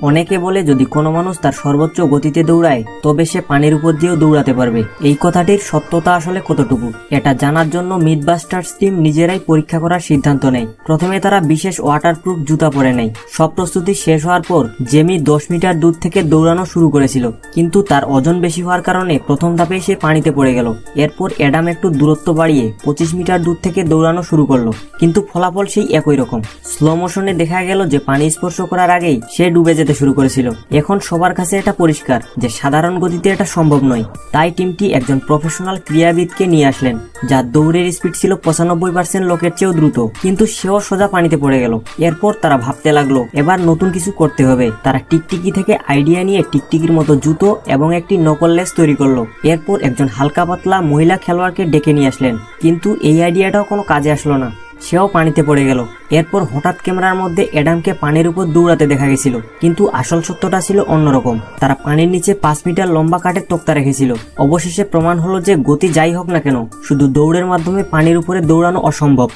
অনেকে বলে যদি কোনো মানুষ তার সর্বোচ্চ গতিতে দৌড়ায় তবে সে পানির উপর দিয়েও দৌড়াতে পারবে। এই কথাটির সত্যতা আসলে কতটুকু এটা জানার জন্য মিথবাস্টার্স টিম নিজেরাই পরীক্ষা করার সিদ্ধান্ত নেয়। প্রথমে তারা বিশেষ ওয়াটারপ্রুফ জুতা পরে নেয়। সব প্রস্তুতি শেষ হওয়ার পর জেমি 10 মিটার দূর থেকে দৌড়ানো শুরু করেছিল, কিন্তু তার ওজন বেশি হওয়ার কারণে প্রথম ধাপে সে পানিতে পড়ে গেল। এরপর অ্যাডাম একটু দূরত্ব বাড়িয়ে 25 মিটার দূর থেকে দৌড়ানো শুরু করলো, কিন্তু ফলাফল সেই একই রকম। স্লো মোশনে দেখা গেল যে পানি স্পর্শ করার আগেই সে ডুবে যেতে শুরু করেছিল। এখন সবার কাছে এটা পরিষ্কার যে সাধারণ গতিতে এটা সম্ভব নয়। তাই টিমটি একজন প্রফেশনাল ক্রীড়াবিদকে নিয়ে আসলেন, যার দৌড়ের স্পিড ছিল 95% লোকের চেয়েও দ্রুত, কিন্তু সেও সোজা পানিতে পড়ে গেল। এরপর তারা ভাবতে লাগলো এবার নতুন কিছু করতে হবে। তারা টিকটিকি থেকে আইডিয়া নিয়ে টিকটিকির মতো জুতো এবং একটি নকল লেস তৈরি করলো। এরপর একজন হালকা পাতলা মহিলা খেলোয়াড়কে ডেকে নিয়ে আসলেন, কিন্তু এই আইডিয়াটাও কোনো কাজে আসলো না, সেও পানিতে পড়ে গেল। এরপর হঠাৎ ক্যামেরার মধ্যে অ্যাডামকে পানির উপর দৌড়াতে দেখা গেছিল, কিন্তু আসল সত্যটা ছিল অন্যরকম। তারা পানির নিচে 5 মিটার লম্বা কাঠের তক্তা রেখেছিল। অবশেষে প্রমাণ হলো যে গতি যাই হোক না কেন, শুধু দৌড়ের মাধ্যমে পানির উপরে দৌড়ানো অসম্ভব।